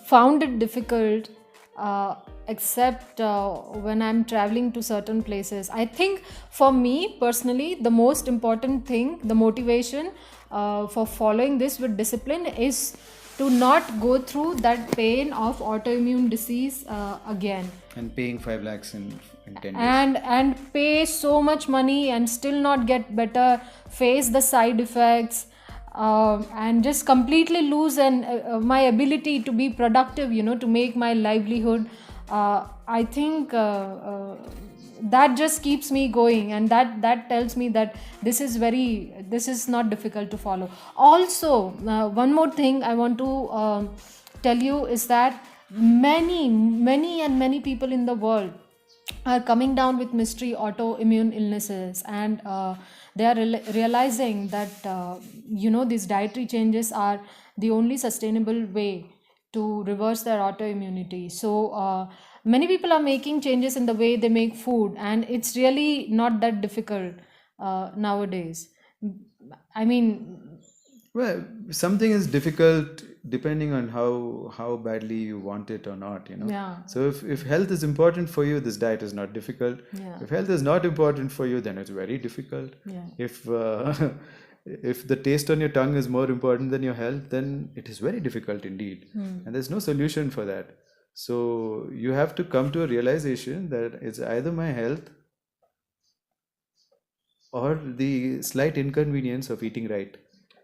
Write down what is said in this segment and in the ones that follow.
found it difficult, except when I'm traveling to certain places. I think for me personally, the most important thing, the motivation for following this with discipline is to not go through that pain of autoimmune disease again. And paying 5 lakhs in 10 days. And pay so much money and still not get better, face the side effects, and just completely lose my ability to be productive, to make my livelihood. I think that just keeps me going, and that tells me that this is not difficult to follow. Also, one more thing I want to tell you is that many people in the world are coming down with mystery autoimmune illnesses, and they are realizing that these dietary changes are the only sustainable way to reverse their autoimmunity. So many people are making changes in the way they make food, and it's really not that difficult nowadays. I mean, Well, something is difficult depending on how badly you want it or not, yeah, So if health is important for you, this diet is not difficult. yeah, If health is not important for you, then it's very difficult. yeah. If if the taste on your tongue is more important than your health, then it is very difficult indeed. And there's no solution for that. So you have to come to a realization that it's either my health or the slight inconvenience of eating right,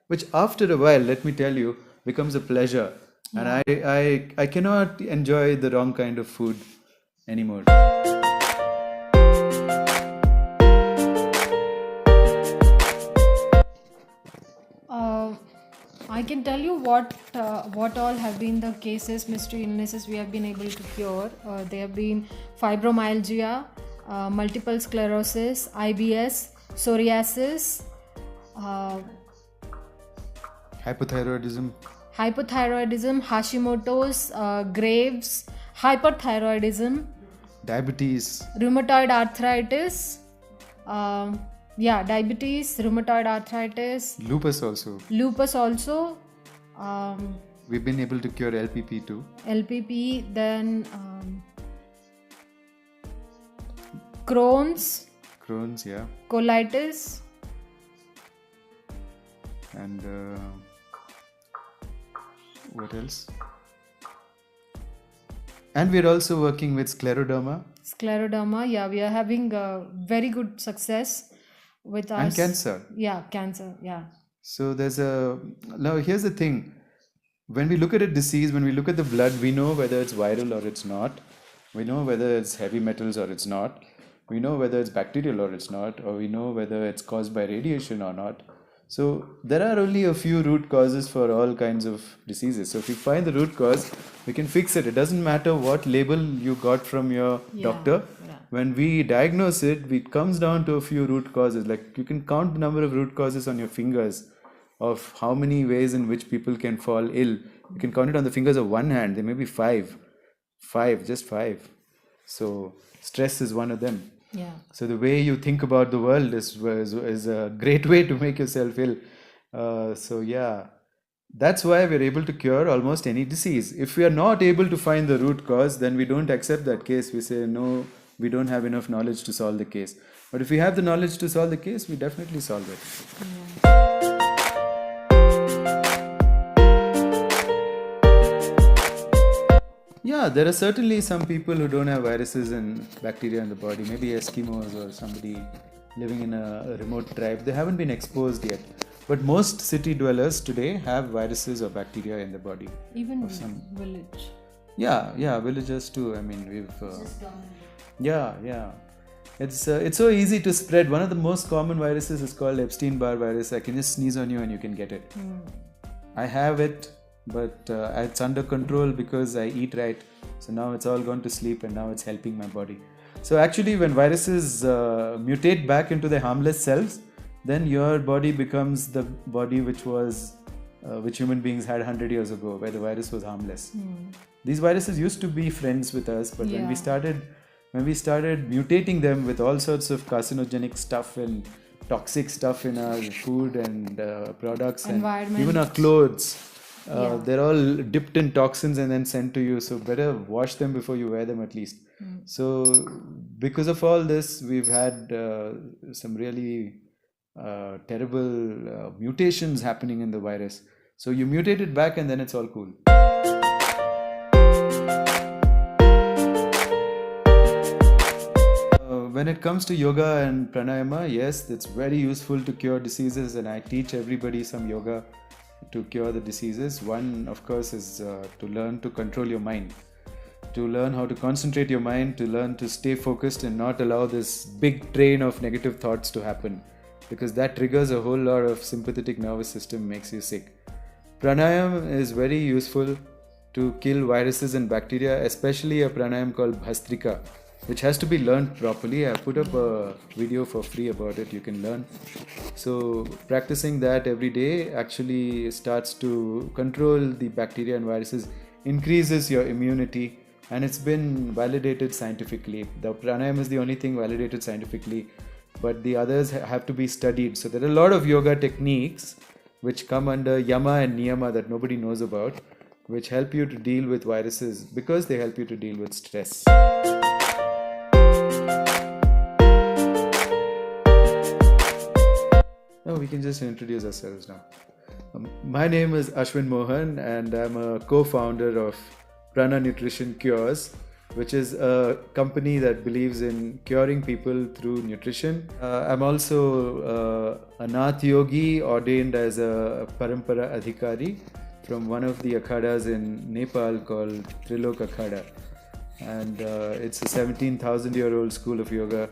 which after a while, let me tell you, becomes a pleasure. And I cannot enjoy the wrong kind of food anymore. I can tell you what all have been the cases, mystery illnesses we have been able to cure. They have been fibromyalgia, multiple sclerosis, IBS, psoriasis, Hypothyroidism, Hashimoto's, Graves, hyperthyroidism, diabetes, rheumatoid arthritis, diabetes, rheumatoid arthritis, lupus also. lupus also, We've been able to cure LPP too. LPP, then Crohn's, Yeah. colitis, And what else? And we're also working with scleroderma scleroderma. Yeah, we are having very good success with us. and cancer. Yeah, cancer. Yeah. So now here's the thing. When we look at a disease, when we look at the blood, we know whether it's viral or it's not. We know whether it's heavy metals or it's not. We know whether it's bacterial or it's not, or we know whether it's caused by radiation or not. So there are only a few root causes for all kinds of diseases. So if you find the root cause, we can fix it. It doesn't matter what label you got from your doctor. Yeah. When we diagnose it, it comes down to a few root causes. Like you can count the number of root causes on your fingers of how many ways in which people can fall ill. You can count it on the fingers of one hand. There may be five, just five. So stress is one of them. Yeah. So the way you think about the world is a great way to make yourself ill. That's why we're able to cure almost any disease. If we are not able to find the root cause, then we don't accept that case. We say, no, we don't have enough knowledge to solve the case. But if we have the knowledge to solve the case, we definitely solve it. Yeah, there are certainly some people who don't have viruses and bacteria in the body. Maybe Eskimos or somebody living in a remote tribe. They haven't been exposed yet. But most city dwellers today have viruses or bacteria in the body. Even village. Yeah, villagers too. I mean, It's so easy to spread. One of the most common viruses is called Epstein-Barr virus. I can just sneeze on you and you can get it. I have it, but it's under control because I eat right. So now it's all gone to sleep and now it's helping my body. So actually, when viruses mutate back into the harmless cells, then your body becomes the body which human beings had 100 years ago, where the virus was harmless. These viruses used to be friends with us, but when we started mutating them with all sorts of carcinogenic stuff and toxic stuff in our food and products and even our clothes, Yeah. They're all dipped in toxins and then sent to you. So better wash them before you wear them at least. So because of all this, we've had some really terrible mutations happening in the virus. So you mutate it back and then it's all cool. When it comes to yoga and pranayama, yes, it's very useful to cure diseases, and I teach everybody some yoga to cure the diseases. One, of course, is to learn to control your mind, to learn how to concentrate your mind, to learn to stay focused and not allow this big train of negative thoughts to happen, because that triggers a whole lot of sympathetic nervous system, makes you sick. Pranayam is very useful to kill viruses and bacteria, especially a pranayam called Bhastrika, which has to be learned properly. I put up a video for free about it, you can learn. So practicing that every day actually starts to control the bacteria and viruses, increases your immunity, and it's been validated scientifically. The pranayam is the only thing validated scientifically, but the others have to be studied. So there are a lot of yoga techniques which come under yama and niyama that nobody knows about, which help you to deal with viruses because they help you to deal with stress. Oh, we can just introduce ourselves now. My name is Ashwin Mohan, and I'm a co-founder of Prana Nutrition Cures, which is a company that believes in curing people through nutrition. I'm also a Nath Yogi, ordained as a Parampara Adhikari from one of the akhadas in Nepal called Trilok Akhada. And it's a 17,000-year-old school of yoga,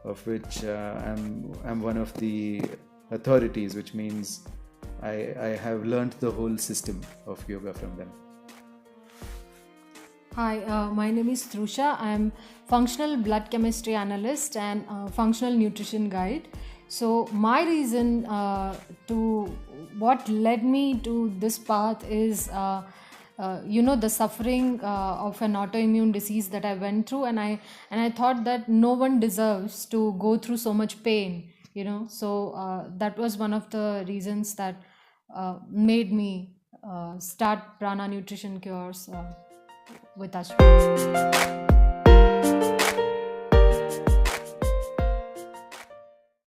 of which I'm one of the authorities, which means I have learned the whole system of yoga from them. Hi, my name is Trusha. I'm functional blood chemistry analyst and functional nutrition guide. So my reason to what led me to this path is the suffering of an autoimmune disease that I went through, and I thought that no one deserves to go through so much pain. So that was one of the reasons that made me start Prana Nutrition Cures with Ashwin.